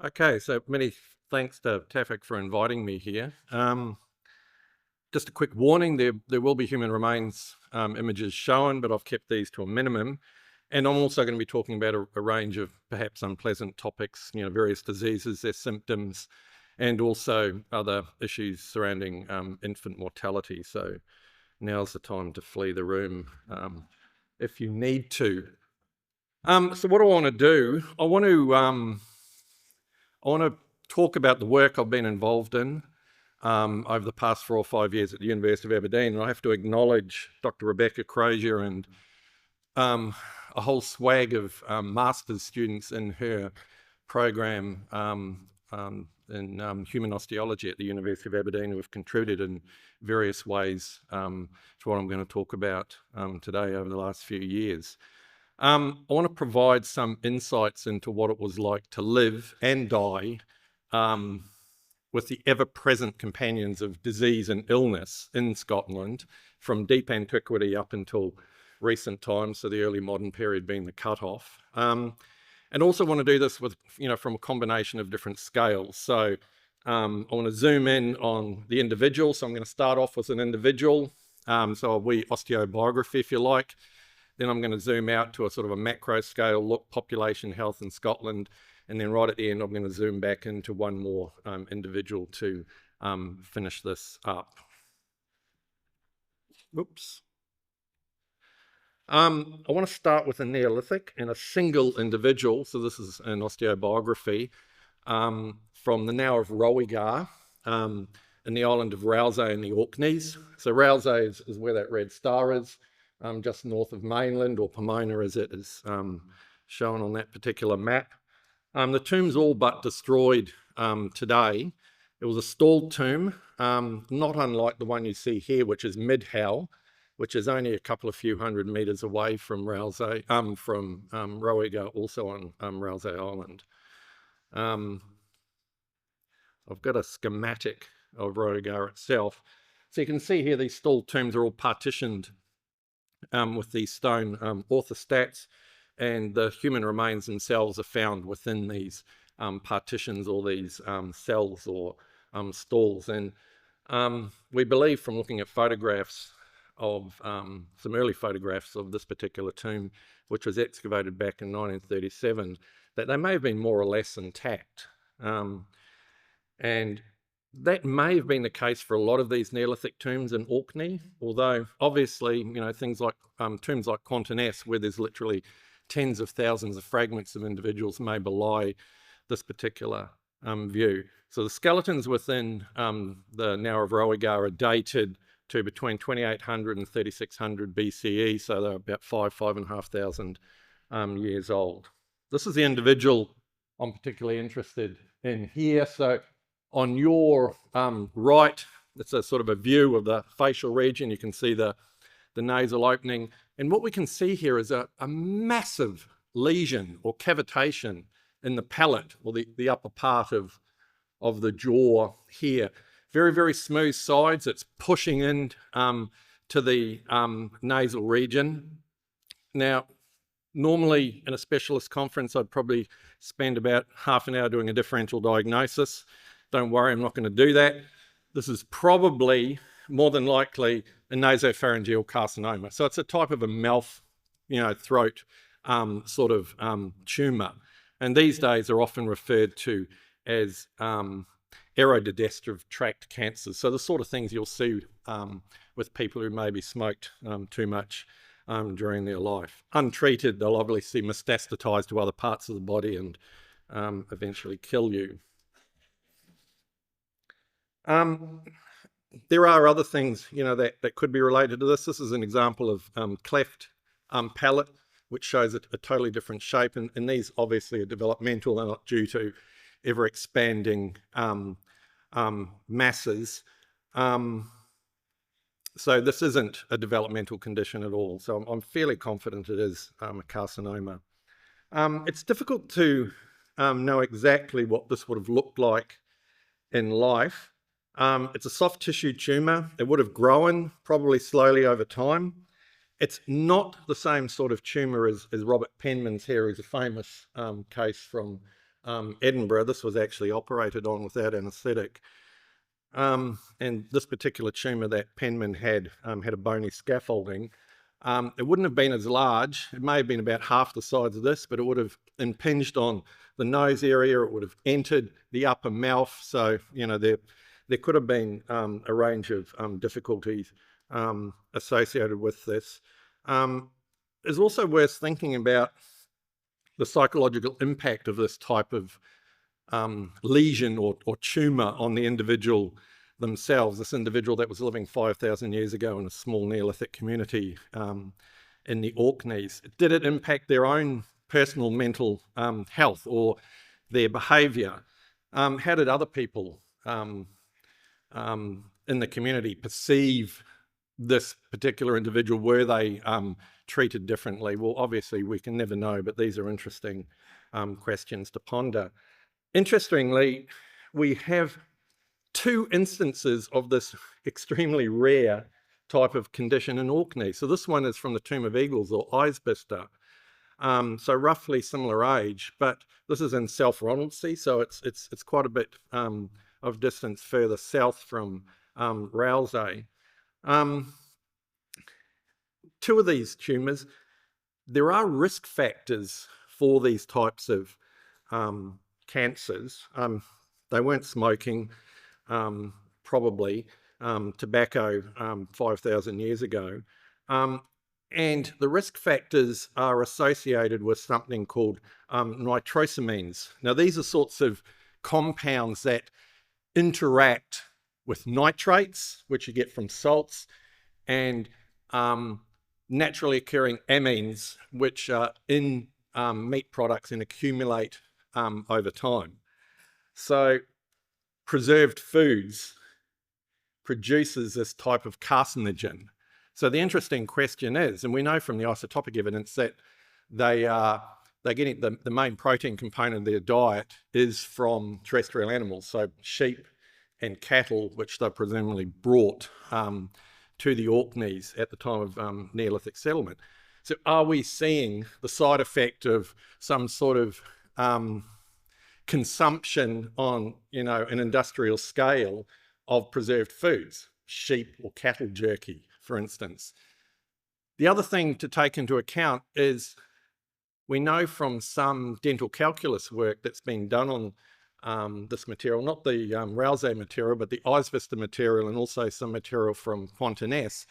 Okay, so many thanks to TAFIC for inviting me here. Just a quick warning, there will be human remains images shown, but I've kept these to a minimum. And I'm also going to be talking about a range of perhaps unpleasant topics, various diseases, their symptoms, and also other issues surrounding infant mortality. So now's the time to flee the room if you need to. So what I want to do, I want to talk about the work I've been involved in over the past 4 or 5 years at the University of Aberdeen. And I have to acknowledge Dr. Rebecca Crozier and a whole swag of master's students in her program in human osteology at the University of Aberdeen who have contributed in various ways to what I'm going to talk about today over the last few years. I want to provide some insights into what it was like to live and die with the ever-present companions of disease and illness in Scotland from deep antiquity up until recent times, so the early modern period being the cut-off. And also want to do this with, from a combination of different scales. So I want to zoom in on the individual. So I'm going to start off with an individual, so a wee osteobiography, if you like. Then I'm going to zoom out to a sort of a macro scale look, population health in Scotland. And then right at the end, I'm going to zoom back into one more individual to finish this up. Oops. I want to start with a Neolithic and a single individual. So this is an osteobiography from the now of Rowigar in the island of Rousay in the Orkneys. So Rousay is where that red star is, just north of mainland, or Pomona as it is shown on that particular map. The tomb's all but destroyed today. It was a stalled tomb, not unlike the one you see here, which is Midhow, which is only a couple of few hundred metres away from Rousay, from Rowigar, also on Rousay Island. I've got a schematic of Rowigar itself. So you can see here these stalled tombs are all partitioned with these stone orthostats, and the human remains themselves are found within these partitions or these cells or stalls. And we believe from looking at photographs of some early photographs of this particular tomb, which was excavated back in 1937, that they may have been more or less intact. And that may have been the case for a lot of these Neolithic tombs in Orkney, although obviously, things like tombs like Quantiness, where there's literally tens of thousands of fragments of individuals, may belie this particular view. So the skeletons within the Now of Rowigar are dated to between 2800 and 3600 BCE, so they're about 5,500 years old. This is the individual I'm particularly interested in here. So on your right, it's a sort of a view of the facial region. You can see the nasal opening. And what we can see here is a massive lesion or cavitation in the palate, or the upper part of the jaw here. Very, very smooth sides. It's pushing in to the nasal region. Now, normally in a specialist conference, I'd probably spend about half an hour doing a differential diagnosis. Don't worry, I'm not going to do that. This is probably, more than likely, a nasopharyngeal carcinoma. So it's a type of a mouth, throat sort of tumour. And these days are often referred to as aerodigestive tract cancers. So the sort of things you'll see with people who maybe smoked too much during their life. Untreated, they'll obviously metastasize to other parts of the body and eventually kill you. There are other things, that could be related to this. This is an example of cleft palate, which shows a totally different shape. And these obviously are developmental. They're not due to ever expanding masses. So this isn't a developmental condition at all. So I'm fairly confident it is a carcinoma. It's difficult to know exactly what this would have looked like in life. It's a soft tissue tumour. It would have grown probably slowly over time. It's not the same sort of tumour as Robert Penman's here, who's a famous case from Edinburgh. This was actually operated on without anaesthetic. And this particular tumour that Penman had a bony scaffolding. It wouldn't have been as large. It may have been about half the size of this, but it would have impinged on the nose area. It would have entered the upper mouth. So, you know, there could have been a range of difficulties associated with this. It's also worth thinking about the psychological impact of this type of lesion or tumour on the individual themselves, this individual that was living 5,000 years ago in a small Neolithic community in the Orkneys. Did it impact their own personal mental health or their behaviour? How did other people in the community perceive this particular individual? Were they treated differently? Well, obviously we can never know, but these are interesting questions to ponder. Interestingly, we have two instances of this extremely rare type of condition in Orkney. So this one is from the Tomb of Eagles or Isbister. So roughly similar age, but this is in South Ronaldsay, so it's quite a bit of distance further south from Rousay. Two of these tumours, there are risk factors for these types of cancers. They weren't smoking, probably, tobacco 5,000 years ago. And the risk factors are associated with something called nitrosamines. Now, these are sorts of compounds that interact with nitrates, which you get from salts, and naturally occurring amines, which are in meat products and accumulate over time. So preserved foods produces this type of carcinogen. So the interesting question is, and we know from the isotopic evidence that they're getting the main protein component of their diet is from terrestrial animals, so sheep and cattle, which they presumably brought to the Orkneys at the time of Neolithic settlement. So are we seeing the side effect of some sort of consumption on, you know, an industrial scale of preserved foods, sheep or cattle jerky, for instance? The other thing to take into account is we know from some dental calculus work that's been done on this material, not the Rousay material, but the Isbister material and also some material from Fontenesse,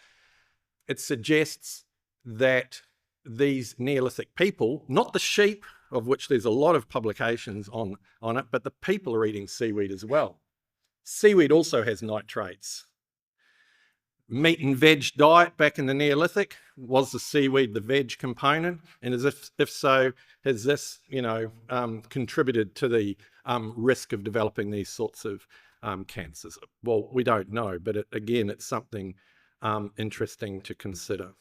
it suggests that these Neolithic people, not the sheep, of which there's a lot of publications on it, but the people are eating seaweed as well. Seaweed also has nitrates. Meat and veg diet back in the Neolithic, was the seaweed the veg component? And if so, has this, you know, contributed to the risk of developing these sorts of cancers? Well, we don't know, but again, it's something interesting to consider.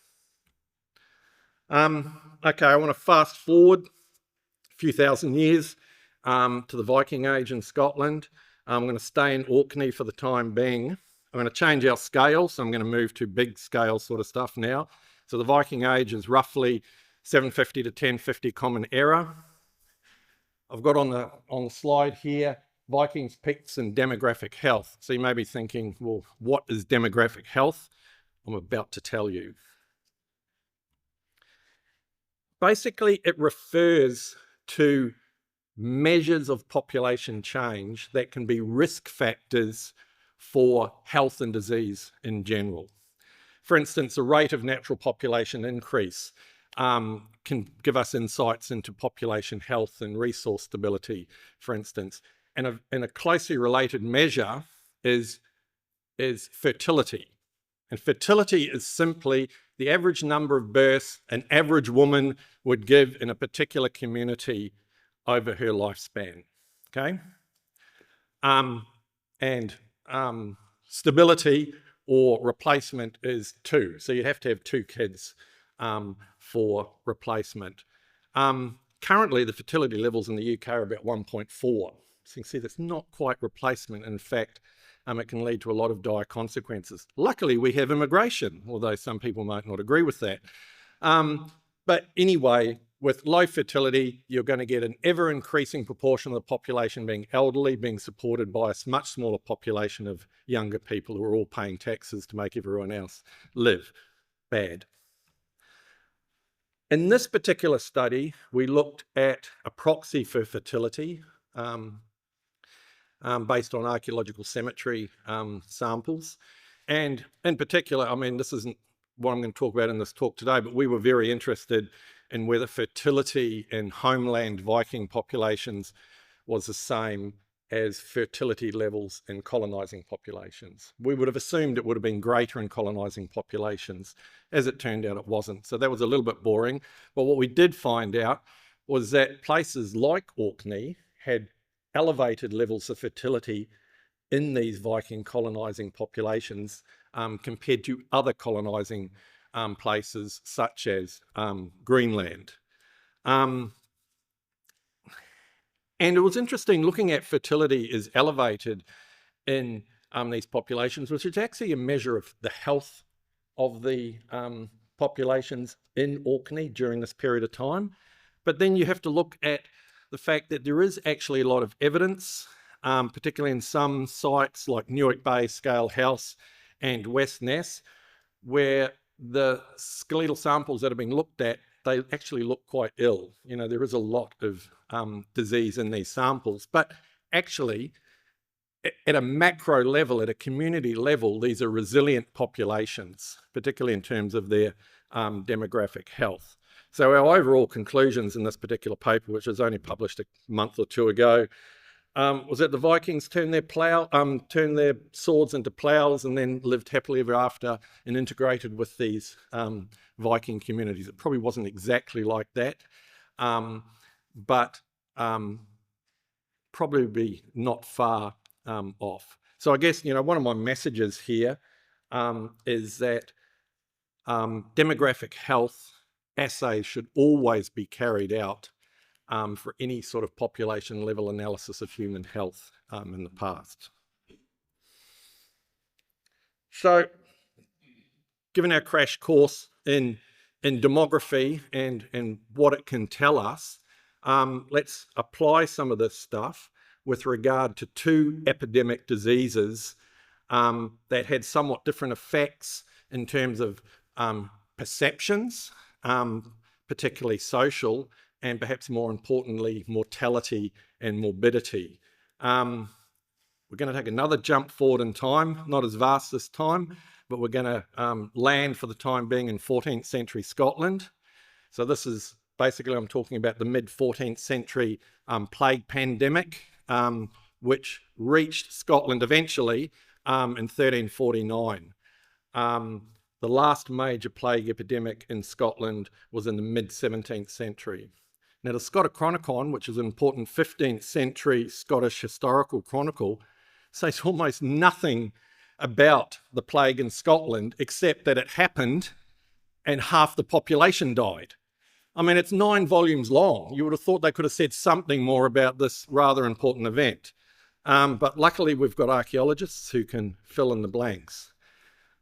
Okay, I want to fast forward a few thousand years to the Viking Age in Scotland. I'm going to stay in Orkney for the time being. I'm going to change our scale, so I'm going to move to big scale sort of stuff now. So the Viking Age is roughly 750 to 1050 Common Era. I've got on the slide here, Vikings, peaks and demographic health. So you may be thinking, well, what is demographic health? I'm about to tell you. Basically, it refers to measures of population change that can be risk factors for health and disease in general. For instance, the rate of natural population increase can give us insights into population health and resource stability, for instance. And a closely related measure is fertility. And fertility is simply the average number of births an average woman would give in a particular community over her lifespan, okay? Stability or replacement is 2. So you'd have to have 2 kids for replacement. Currently, the fertility levels in the UK are about 1.4. So you can see that's not quite replacement. In fact, it can lead to a lot of dire consequences. Luckily, we have immigration, although some people might not agree with that. But anyway, with low fertility, you're going to get an ever-increasing proportion of the population being elderly, being supported by a much smaller population of younger people who are all paying taxes to make everyone else live bad. In this particular study, we looked at a proxy for fertility based on archaeological cemetery samples. And in particular, I mean, this isn't what I'm going to talk about in this talk today, but we were very interested in whether fertility in homeland Viking populations was the same as fertility levels in colonizing populations. We would have assumed it would have been greater in colonizing populations. As it turned out, it wasn't. So that was a little bit boring. But what we did find out was that places like Orkney had elevated levels of fertility in these Viking colonizing populations compared to other colonizing places such as Greenland. And it was interesting looking at fertility is elevated in these populations, which is actually a measure of the health of the populations in Orkney during this period of time. But then you have to look at the fact that there is actually a lot of evidence, particularly in some sites like Newark Bay, Scale House and West Ness, where the skeletal samples that have been looked at, they actually look quite ill. You know, there is a lot of disease in these samples, but actually at a macro level, at a community level, these are resilient populations, particularly in terms of their demographic health. So our overall conclusions in this particular paper, which was only published a month or two ago, was that the Vikings turned their swords into ploughs and then lived happily ever after and integrated with these Viking communities. It probably wasn't exactly like that, but probably not far off. So I guess, you know, one of my messages here is that demographic health assays should always be carried out for any sort of population level analysis of human health in the past. So, given our crash course in demography and what it can tell us, let's apply some of this stuff with regard to two epidemic diseases that had somewhat different effects in terms of perceptions, particularly social, and perhaps more importantly, mortality and morbidity. We're going to take another jump forward in time, not as vast this time, but we're going to land for the time being in 14th century Scotland. So this is basically, I'm talking about the mid-14th century plague pandemic, which reached Scotland eventually in 1349. The last major plague epidemic in Scotland was in the mid-17th century. Now, the Scotichronicon, which is an important 15th century Scottish historical chronicle, says almost nothing about the plague in Scotland, except that it happened and half the population died. I mean, it's 9 volumes long. You would have thought they could have said something more about this rather important event. But luckily, we've got archaeologists who can fill in the blanks.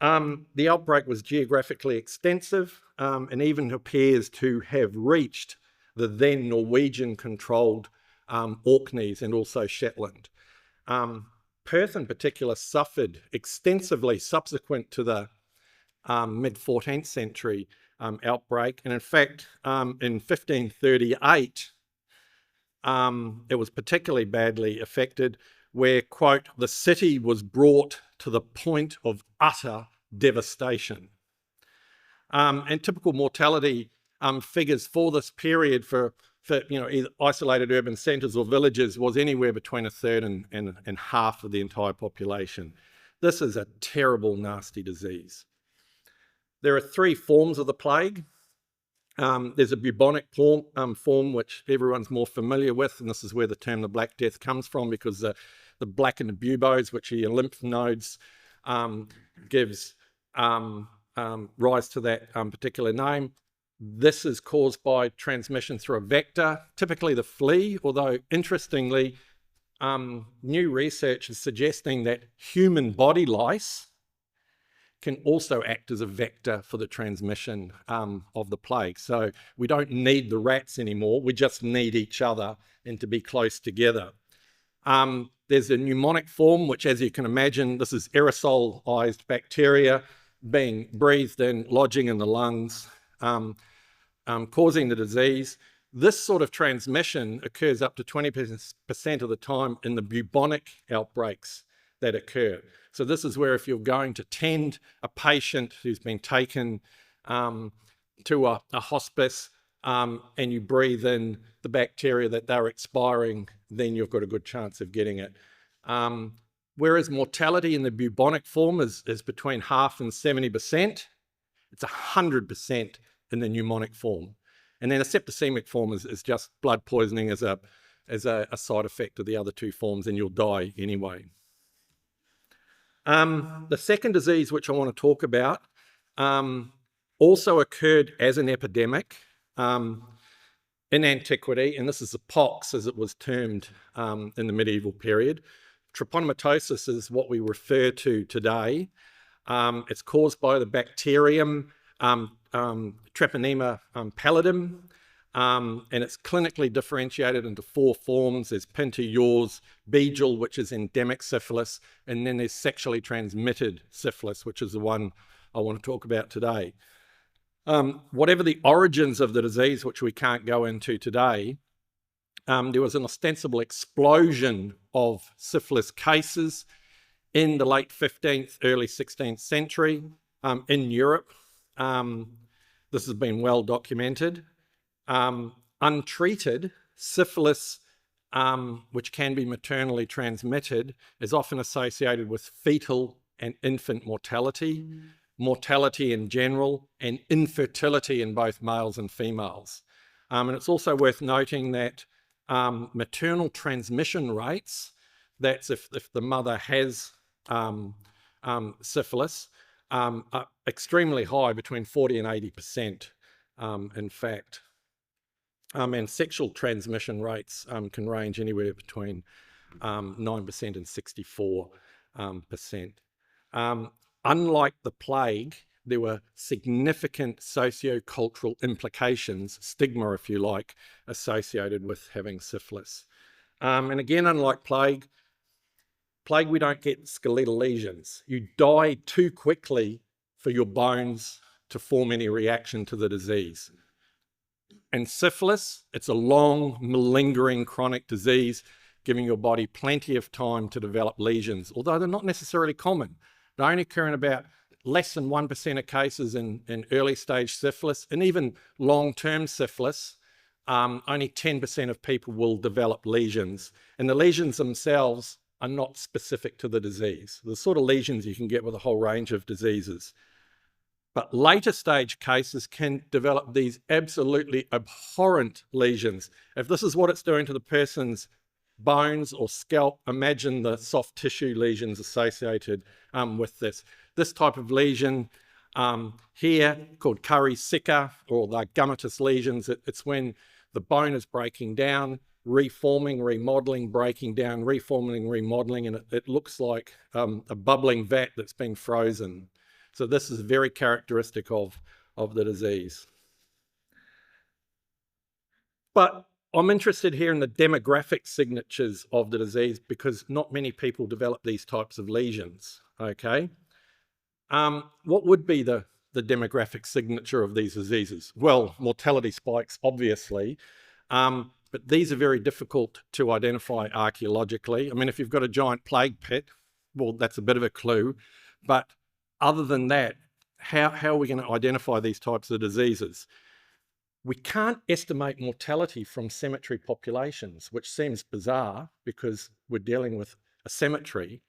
The outbreak was geographically extensive and even appears to have reached the then Norwegian-controlled Orkneys and also Shetland. Perth in particular suffered extensively subsequent to the mid-14th century outbreak. And in fact, in 1538, it was particularly badly affected where, quote, the city was brought to the point of utter devastation. And typical mortality figures for this period for you know, either isolated urban centres or villages was anywhere between a third and half of the entire population. This is a terrible, nasty disease. There are 3 forms of the plague. There's a bubonic form, which everyone's more familiar with, and this is where the term the Black Death comes from, because the blackened buboes, which are your lymph nodes, gives rise to that particular name. This is caused by transmission through a vector, typically the flea, although interestingly, new research is suggesting that human body lice can also act as a vector for the transmission of the plague. So we don't need the rats anymore, we just need each other and to be close together. There's a pneumonic form, which, as you can imagine, this is aerosolized bacteria being breathed in, lodging in the lungs, causing the disease. This sort of transmission occurs up to 20% of the time in the bubonic outbreaks that occur. So this is where if you're going to tend a patient who's been taken to a hospice and you breathe in the bacteria that they're expiring, then you've got a good chance of getting it. Whereas mortality in the bubonic form is between 50% and 70%, it's 100% in the pneumonic form. And then a septicemic form is just blood poisoning as a side effect of the other two forms, and you'll die anyway. The second disease which I want to talk about also occurred as an epidemic in antiquity, and this is the pox as it was termed in the medieval period. Trypanomatosis is what we refer to today. It's caused by the bacterium Treponema pallidum, and it's clinically differentiated into 4 forms. There's pentaeures, begial, which is endemic syphilis, and then there's sexually transmitted syphilis, which is the one I want to talk about today. Whatever the origins of the disease, which we can't go into today, there was an ostensible explosion of syphilis cases in the late 15th, early 16th century in Europe. This has been well documented. Untreated syphilis, which can be maternally transmitted, is often associated with fetal and infant mortality, mortality in general, and infertility in both males and females. And it's also worth noting that maternal transmission rates, that's if the mother has syphilis, are extremely high, between 40 and 80%, in fact. And sexual transmission rates can range anywhere between 9% and 64%. Unlike the plague, there were significant socio-cultural implications, stigma if you like, associated with having syphilis. And again, unlike plague we don't get skeletal lesions. You die too quickly for your bones to form any reaction to the disease. And syphilis, it's a long, malingering chronic disease, giving your body plenty of time to develop lesions, although they're not necessarily common. They only occur in about less than 1% of cases in early stage syphilis, and even long-term syphilis, only 10% of people will develop lesions. And the lesions themselves are not specific to the disease. The sort of lesions you can get with a whole range of diseases. But later stage cases can develop these absolutely abhorrent lesions. If this is what it's doing to the person's bones or scalp, imagine the soft tissue lesions associated with this. This type of lesion here, called Curry Sicker, or the gummatous lesions, it's when the bone is breaking down, reforming, remodeling, breaking down, reforming, remodeling, and it looks like a bubbling vat that's been frozen. So this is very characteristic of the disease. But I'm interested here in the demographic signatures of the disease, because not many people develop these types of lesions, okay? What would be the demographic signature of these diseases? Well, mortality spikes, obviously, but these are very difficult to identify archaeologically. I mean, if you've got a giant plague pit, well, that's a bit of a clue, but other than that, how are we going to identify these types of diseases? We can't estimate mortality from cemetery populations, which seems bizarre because we're dealing with a cemetery.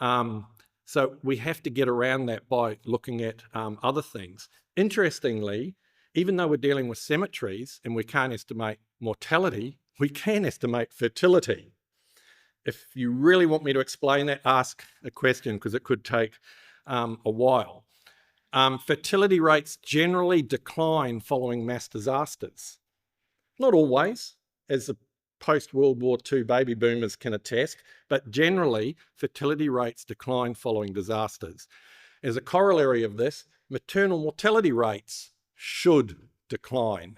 So we have to get around that by looking at other things. Interestingly, even though we're dealing with cemeteries and we can't estimate mortality, we can estimate fertility. If you really want me to explain that, ask a question, because it could take a while. Fertility rates generally decline following mass disasters. Not always, as the post-World War II baby boomers can attest, but generally fertility rates decline following disasters. As a corollary of this, maternal mortality rates should decline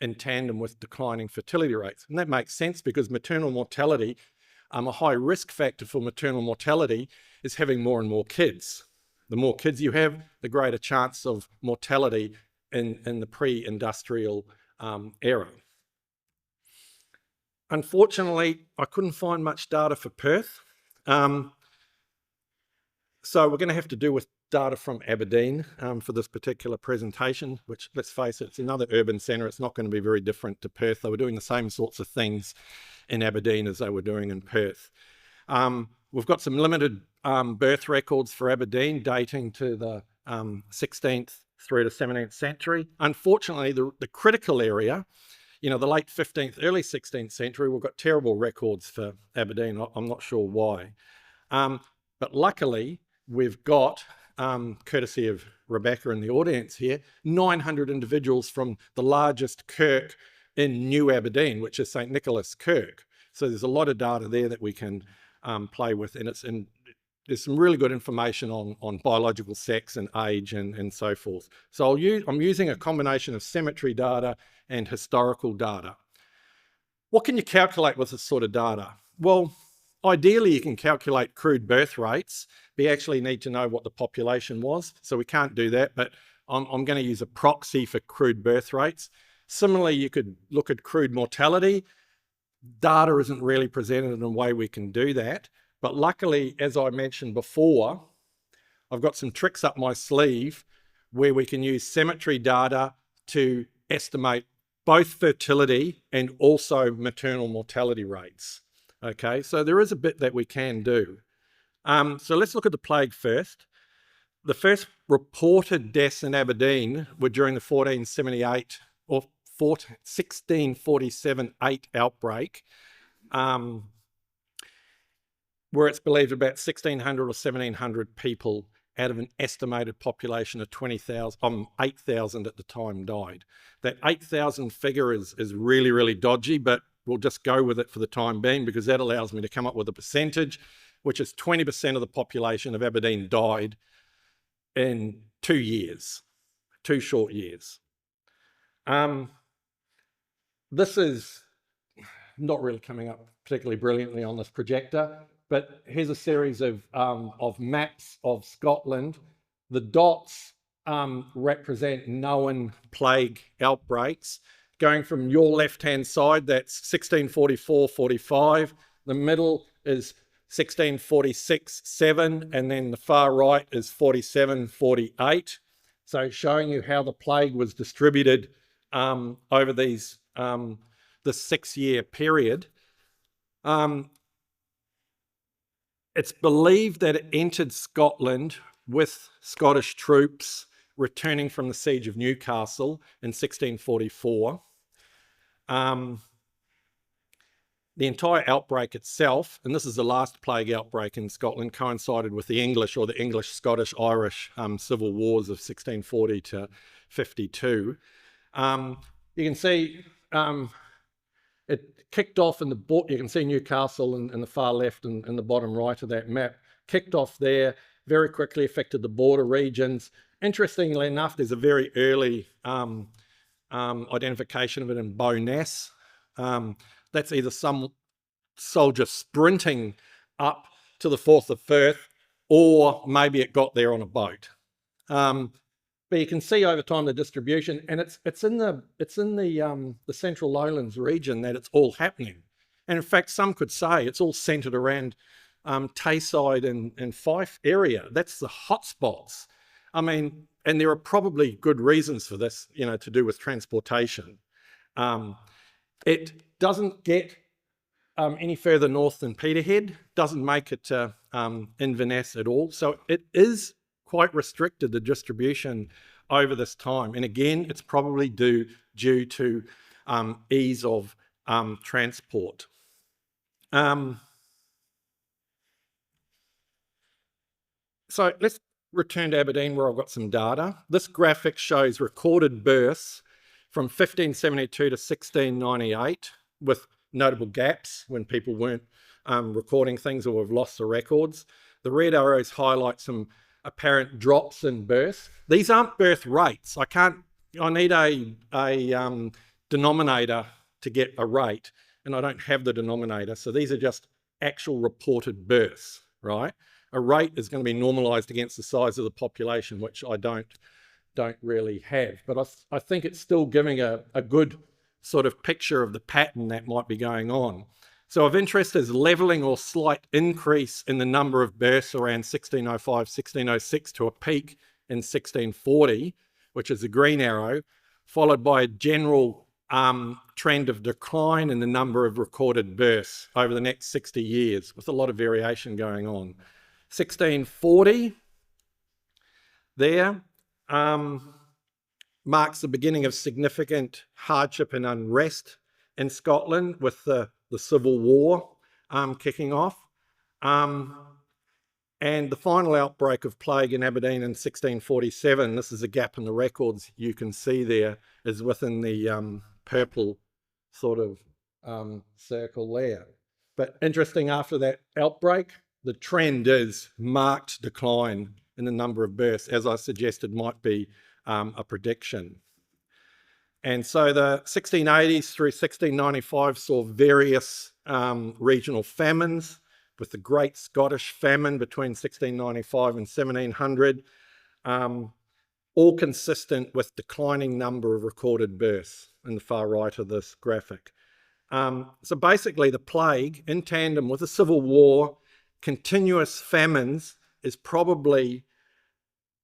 in tandem with declining fertility rates. And that makes sense because maternal mortality, a high risk factor for maternal mortality is having more and more kids. The more kids you have, the greater chance of mortality in the pre-industrial era. Unfortunately, I couldn't find much data for Perth. So we're going to have to do with data from Aberdeen for this particular presentation, which, let's face it, it's another urban centre. It's not going to be very different to Perth. They were doing the same sorts of things in Aberdeen as they were doing in Perth. We've got some limited birth records for Aberdeen dating to the 16th through to 17th century. Unfortunately, the critical area, you know, the late 15th, early 16th century, we've got terrible records for Aberdeen. I'm not sure why. But luckily, we've got, courtesy of Rebecca in the audience here, 900 individuals from the largest kirk in New Aberdeen, which is St. Nicholas Kirk. So there's a lot of data there that we can play with, and there's some really good information on biological sex and age and so forth. So I'm using a combination of cemetery data and historical data. What can you calculate with this sort of data? Well, ideally you can calculate crude birth rates, but you actually need to know what the population was. So we can't do that, but I'm going to use a proxy for crude birth rates. Similarly, you could look at crude mortality. Data isn't really presented in a way we can do that. But luckily, as I mentioned before, I've got some tricks up my sleeve where we can use cemetery data to estimate both fertility and also maternal mortality rates. Okay, so there is a bit that we can do. So let's look at the plague first. The first reported deaths in Aberdeen were during the 1478 or 1647-8 outbreak, where it's believed about 1,600 or 1,700 people out of an estimated population of 8,000 at the time died. That 8,000 figure is really, really dodgy, but we'll just go with it for the time being because that allows me to come up with a percentage, which is 20% of the population of Aberdeen died in 2 years, 2 short years. This is not really coming up particularly brilliantly on this projector, but here's a series of maps of Scotland. The dots represent known plague outbreaks. Going from your left-hand side, that's 1644-45. The middle is 1646-7, and then the far right is 47-48. So showing you how the plague was distributed over these the 6-year period. It's believed that it entered Scotland with Scottish troops returning from the siege of Newcastle in 1644. The entire outbreak itself, and this is the last plague outbreak in Scotland, coincided with the English or the English, Scottish, Irish civil wars of 1640 to 52. You can see it kicked off in you can see Newcastle in the far left and in the bottom right of that map, kicked off there, very quickly affected the border regions. Interestingly enough, there's a very early identification of it in Bowness. That's either some soldier sprinting up to the 4th of Firth, or maybe it got there on a boat. But you can see over time the distribution, and it's in the Central Lowlands region that it's all happening. And in fact, some could say it's all centred around Tayside and Fife area. That's the hotspots. I mean, and there are probably good reasons for this, you know, to do with transportation. It doesn't get any further north than Peterhead, doesn't make it to Inverness at all. So it is quite restricted, the distribution over this time. And again, it's probably due to ease of transport. So let's return to Aberdeen, where I've got some data. This graphic shows recorded births from 1572 to 1698, with notable gaps when people weren't recording things or have lost the records. The red arrows highlight some apparent drops in birth. These aren't birth rates. I need a denominator to get a rate, and I don't have the denominator. So these are just actual reported births, right? A rate is going to be normalized against the size of the population, which I don't really have. But I think it's still giving a good sort of picture of the pattern that might be going on. So of interest is levelling or slight increase in the number of births around 1605, 1606 to a peak in 1640, which is the green arrow, followed by a general trend of decline in the number of recorded births over the next 60 years, with a lot of variation going on. 1640 there marks the beginning of significant hardship and unrest in Scotland, with the Civil War kicking off. And the final outbreak of plague in Aberdeen in 1647, this is a gap in the records you can see there, is within the purple sort of circle there. But interesting, after that outbreak, the trend is marked decline in the number of births, as I suggested might be a prediction. And so the 1680s through 1695 saw various regional famines, with the Great Scottish Famine between 1695 and 1700, all consistent with declining number of recorded births in the far right of this graphic. So basically the plague, in tandem with the Civil War, continuous famines, is probably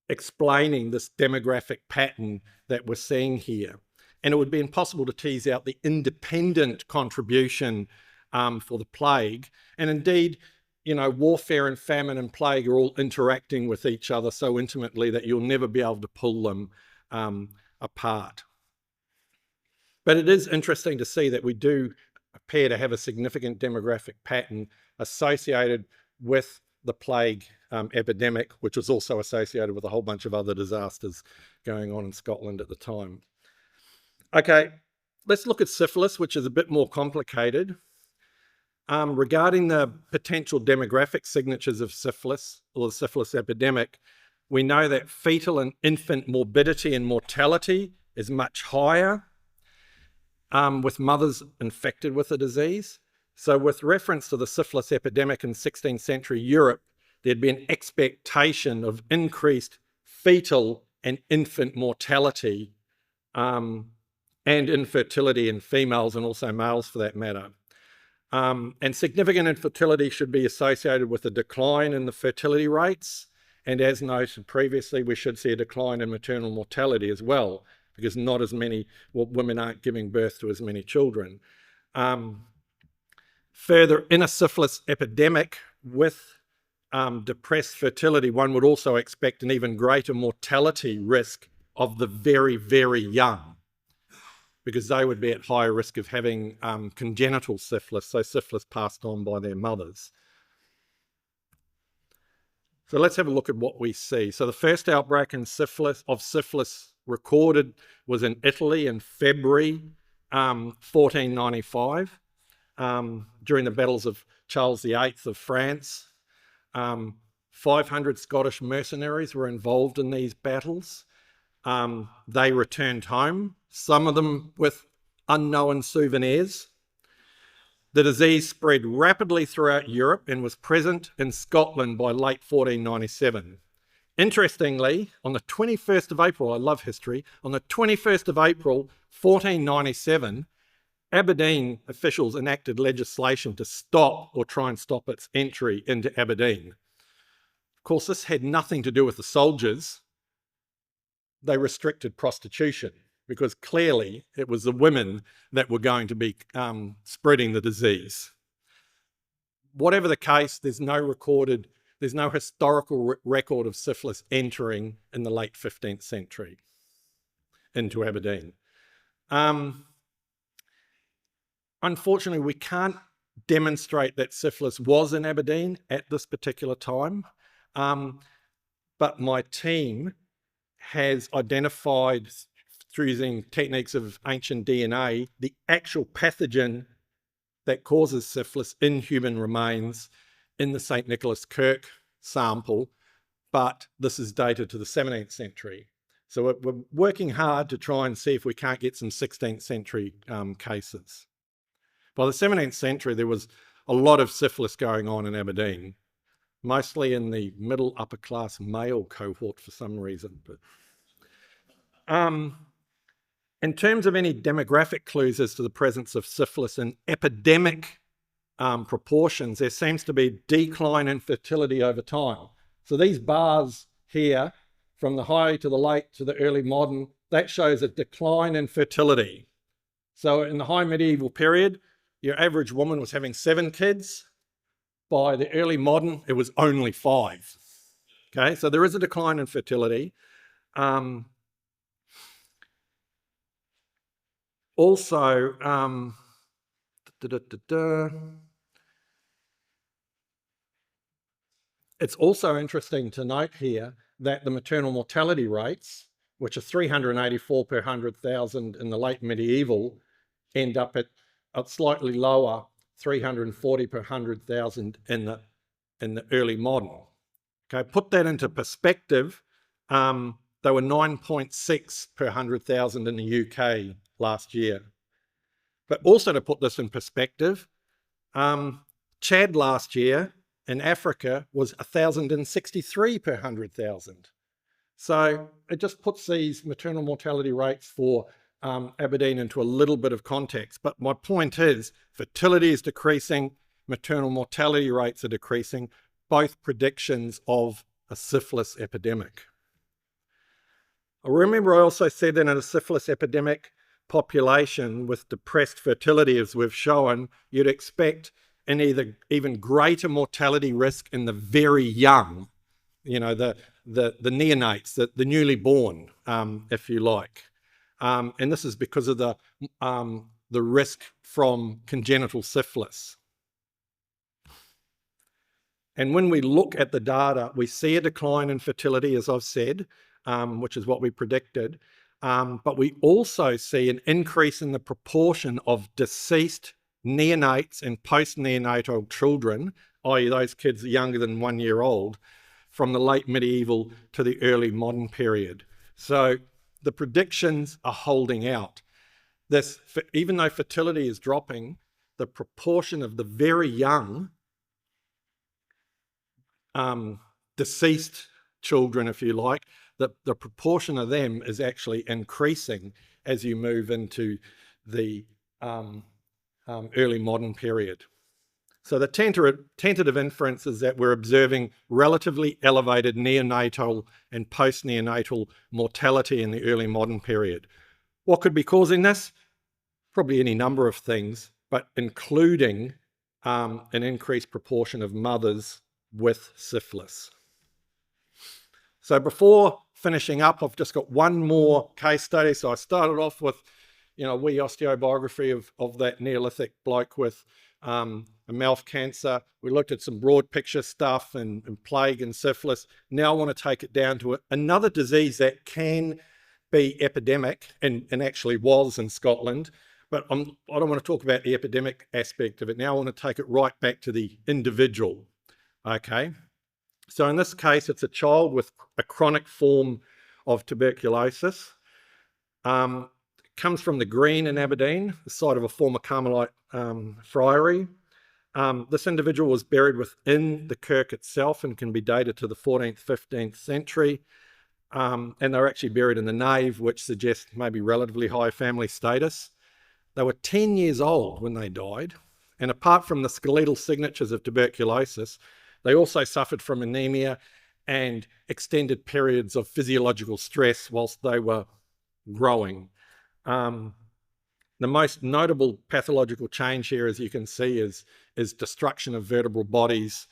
explaining this demographic pattern that we're seeing here. And it would be impossible to tease out the independent contribution for the plague. And indeed, you know, warfare and famine and plague are all interacting with each other so intimately that you'll never be able to pull them apart. But it is interesting to see that we do appear to have a significant demographic pattern associated with the plague epidemic, which was also associated with a whole bunch of other disasters going on in Scotland at the time. Okay, let's look at syphilis, which is a bit more complicated. Regarding the potential demographic signatures of syphilis, or the syphilis epidemic, we know that fetal and infant morbidity and mortality is much higher with mothers infected with the disease. So with reference to the syphilis epidemic in 16th century Europe, there'd be an expectation of increased fetal and infant mortality and infertility in females, and also males for that matter. And significant infertility should be associated with a decline in the fertility rates. And as noted previously, we should see a decline in maternal mortality as well, because not as many, women aren't giving birth to as many children. Further, in a syphilis epidemic with depressed fertility, one would also expect an even greater mortality risk of the very, very young, because they would be at higher risk of having congenital syphilis, so syphilis passed on by their mothers. So let's have a look at what we see. So the first outbreak of syphilis recorded was in Italy in February 1495, during the battles of Charles VIII of France. 500 Scottish mercenaries were involved in these battles. They returned home, some of them with unknown souvenirs. The disease spread rapidly throughout Europe and was present in Scotland by late 1497. Interestingly, on the 21st of April, I love history, on the 21st of April 1497, Aberdeen officials enacted legislation to stop or try and stop its entry into Aberdeen. Of course, this had nothing to do with the soldiers. They restricted prostitution, because clearly it was the women that were going to be spreading the disease. Whatever the case, there's no historical record of syphilis entering in the late 15th century into Aberdeen. Unfortunately, we can't demonstrate that syphilis was in Aberdeen at this particular time, but my team has identified, through using techniques of ancient DNA, the actual pathogen that causes syphilis in human remains in the St. Nicholas Kirk sample but this is dated to the 17th century. So we're working hard to try and see if we can't get some 16th century cases. By the 17th century, there was a lot of syphilis going on in Aberdeen, mostly in the middle upper class male cohort for some reason. But, in terms of any demographic clues as to the presence of syphilis in epidemic proportions, there seems to be a decline in fertility over time. So these bars here, from the high to the late to the early modern, that shows a decline in fertility. So in the high medieval period, your average woman was having 7 kids. By the early modern, it was only 5. Okay, so there is a decline in fertility. Also, it's also interesting to note here that the maternal mortality rates, which are 384 per 100,000 in the late medieval, end up at a slightly lower 340 per 100,000 in the early modern. Okay, put that into perspective. They were 9.6 per 100,000 in the UK last year. But also to put this in perspective, Chad last year in Africa was 1,063 per 100,000. So it just puts these maternal mortality rates for Aberdeen into a little bit of context. But my point is, fertility is decreasing, maternal mortality rates are decreasing, both predictions of a syphilis epidemic. I remember I also said that in a syphilis epidemic population with depressed fertility, as we've shown, you'd expect an even greater mortality risk in the very young, you know, the neonates, the newly born, if you like. And this is because of the risk from congenital syphilis. And when we look at the data, we see a decline in fertility, as I've said, which is what we predicted. But we also see an increase in the proportion of deceased neonates and post-neonatal children, i.e. those kids younger than 1 year old, from the late medieval to the early modern period. So the predictions are holding out. Even though fertility is dropping, the proportion of the very young deceased children, if you like, the proportion of them is actually increasing as you move into the early modern period. So the tentative inference is that we're observing relatively elevated neonatal and post-neonatal mortality in the early modern period. What could be causing this? Probably any number of things, but including an increased proportion of mothers with syphilis. So before finishing up, I've just got one more case study. So I started off with, you know, a wee osteobiography of that Neolithic bloke with a mouth cancer. We looked at some broad picture stuff and plague and syphilis. Now I want to take it down to another disease that can be epidemic and actually was in Scotland. But I don't want to talk about the epidemic aspect of it. Now I want to take it right back to the individual. Okay. So in this case, it's a child with a chronic form of tuberculosis. Comes from the Green in Aberdeen, the site of a former Carmelite friary. This individual was buried within the kirk itself and can be dated to the 14th, 15th century. And they're actually buried in the nave, which suggests maybe relatively high family status. They were 10 years old when they died. And apart from the skeletal signatures of tuberculosis, they also suffered from anemia and extended periods of physiological stress whilst they were growing. The most notable pathological change here, as you can see, is destruction of vertebral bodies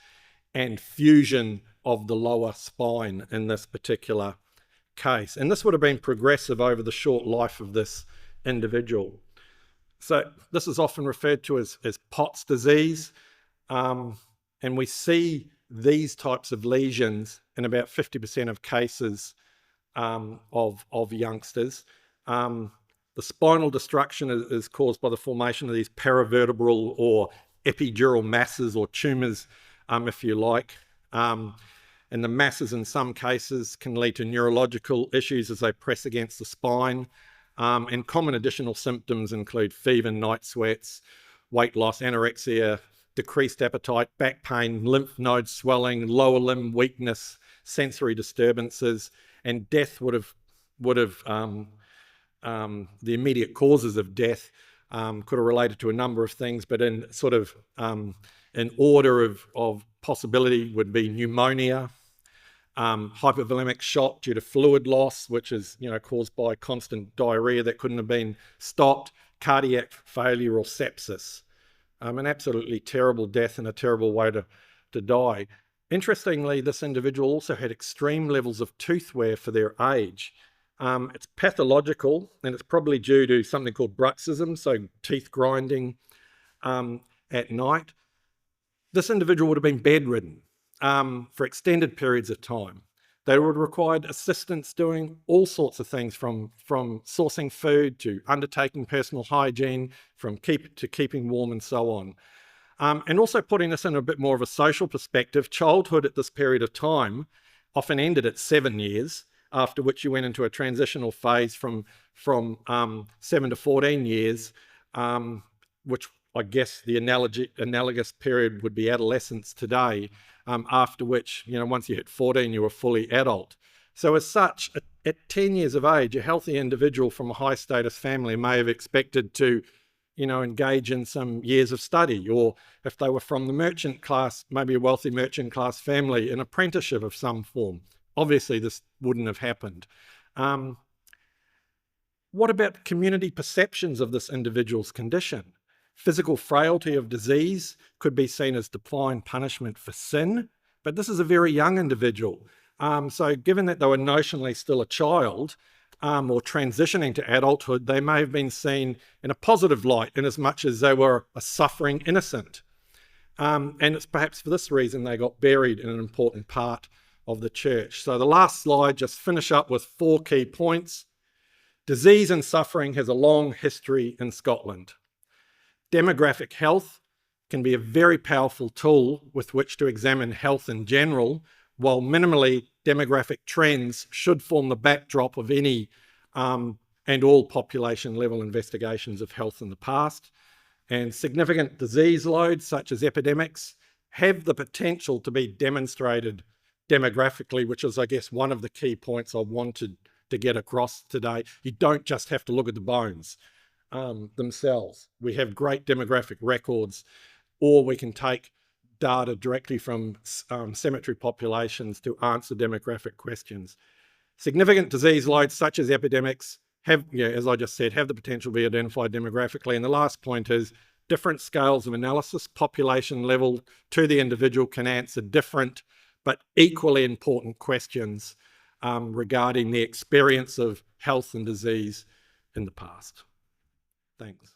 and fusion of the lower spine in this particular case. And this would have been progressive over the short life of this individual. So this is often referred to as Pott's disease. And we see these types of lesions in about 50% of cases of youngsters. The spinal destruction is caused by the formation of these paravertebral or epidural masses or tumours, if you like. and the masses in some cases can lead to neurological issues as they press against the spine. And common additional symptoms include fever, night sweats, weight loss, anorexia, decreased appetite, back pain, lymph node swelling, lower limb weakness, sensory disturbances, and death would have the immediate causes of death could have related to a number of things, but in sort of in order of possibility would be pneumonia, hypovolemic shock due to fluid loss, which is caused by constant diarrhea that couldn't have been stopped, cardiac failure or sepsis. An absolutely terrible death and a terrible way to die. Interestingly, this individual also had extreme levels of tooth wear for their age. It's pathological, and it's probably due to something called bruxism, so teeth grinding at night. This individual would have been bedridden for extended periods of time. They would have required assistance doing all sorts of things, from sourcing food to undertaking personal hygiene, from keeping warm and so on. And also putting this in a bit more of a social perspective, childhood at this period of time often ended at 7 years, after which you went into a transitional phase from 7 to 14 years, which I guess the analogous period would be adolescence today, after which, once you hit 14, you were fully adult. So as such, at 10 years of age, a healthy individual from a high status family may have expected to, engage in some years of study, or if they were from the merchant class, maybe a wealthy merchant class family, an apprenticeship of some form. Obviously, this wouldn't have happened. What about community perceptions of this individual's condition? Physical frailty of disease could be seen as decline punishment for sin, but this is a very young individual. So given that they were notionally still a child, or transitioning to adulthood, they may have been seen in a positive light in as much as they were a suffering innocent. And it's perhaps for this reason they got buried in an important part of the church. So the last slide, just finish up with 4 key points. Disease and suffering has a long history in Scotland. Demographic health can be a very powerful tool with which to examine health in general, while minimally demographic trends should form the backdrop of any and all population level investigations of health in the past. And significant disease loads such as epidemics have the potential to be demonstrated demographically, which is, I guess, one of the key points I wanted to get across today. You don't just have to look at the bones themselves. We have great demographic records, or we can take data directly from cemetery populations to answer demographic questions. Significant disease loads such as epidemics have, as I just said, have the potential to be identified demographically. And the last point is different scales of analysis, population level to the individual, can answer different but equally important questions regarding the experience of health and disease in the past. Thanks.